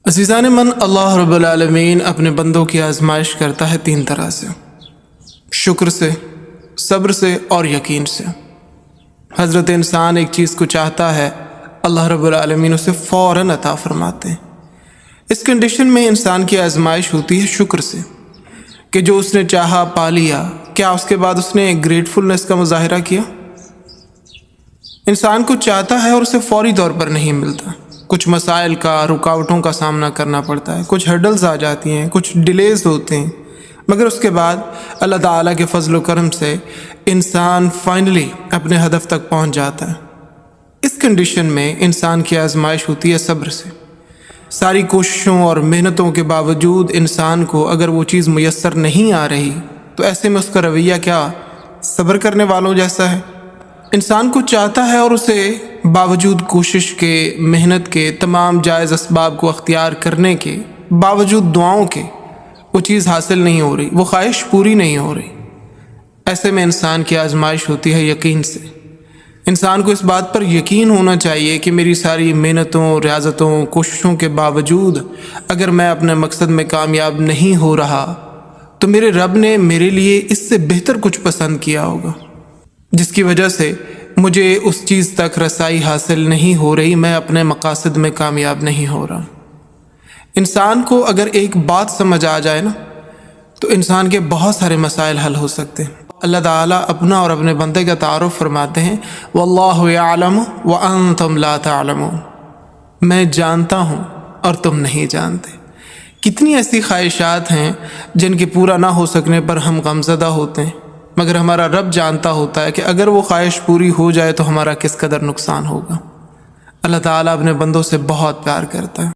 عزیزان من، اللہ رب العالمین اپنے بندوں کی آزمائش کرتا ہے تین طرح سے: شکر سے، صبر سے اور یقین سے۔ حضرت انسان ایک چیز کو چاہتا ہے، اللہ رب العالمین اسے فوراً عطا فرماتے ہیں۔ اس کنڈیشن میں انسان کی آزمائش ہوتی ہے شکر سے، کہ جو اس نے چاہا پا لیا، کیا اس کے بعد اس نے گریٹفلنس کا مظاہرہ کیا؟ انسان کو چاہتا ہے اور اسے فوری طور پر نہیں ملتا، کچھ مسائل کا، رکاوٹوں کا سامنا کرنا پڑتا ہے، کچھ ہرڈلز آ جاتی ہیں، کچھ ڈیلیز ہوتے ہیں، مگر اس کے بعد اللہ تعالیٰ کے فضل و کرم سے انسان فائنلی اپنے ہدف تک پہنچ جاتا ہے۔ اس کنڈیشن میں انسان کی آزمائش ہوتی ہے صبر سے۔ ساری کوششوں اور محنتوں کے باوجود انسان کو اگر وہ چیز میسر نہیں آ رہی تو ایسے میں اس کا رویہ کیا صبر کرنے والوں جیسا ہے؟ انسان کو چاہتا ہے اور اسے باوجود کوشش کے، محنت کے، تمام جائز اسباب کو اختیار کرنے کے باوجود، دعاؤں کے، وہ چیز حاصل نہیں ہو رہی، وہ خواہش پوری نہیں ہو رہی۔ ایسے میں انسان کی آزمائش ہوتی ہے یقین سے۔ انسان کو اس بات پر یقین ہونا چاہیے کہ میری ساری محنتوں، ریاضتوں، کوششوں کے باوجود اگر میں اپنے مقصد میں کامیاب نہیں ہو رہا تو میرے رب نے میرے لیے اس سے بہتر کچھ پسند کیا ہوگا، جس کی وجہ سے مجھے اس چیز تک رسائی حاصل نہیں ہو رہی، میں اپنے مقاصد میں کامیاب نہیں ہو رہا۔ انسان کو اگر ایک بات سمجھ آ جائے نا تو انسان کے بہت سارے مسائل حل ہو سکتے ہیں۔ اللہ تعالیٰ اپنا اور اپنے بندے کا تعارف فرماتے ہیں، واللہ یعلم وانتم لا تعلمون، میں جانتا ہوں اور تم نہیں جانتے۔ کتنی ایسی خواہشات ہیں جن کے پورا نہ ہو سکنے پر ہم غمزدہ ہوتے ہیں، مگر ہمارا رب جانتا ہوتا ہے کہ اگر وہ خواہش پوری ہو جائے تو ہمارا کس قدر نقصان ہوگا۔ اللہ تعالیٰ اپنے بندوں سے بہت پیار کرتا ہے۔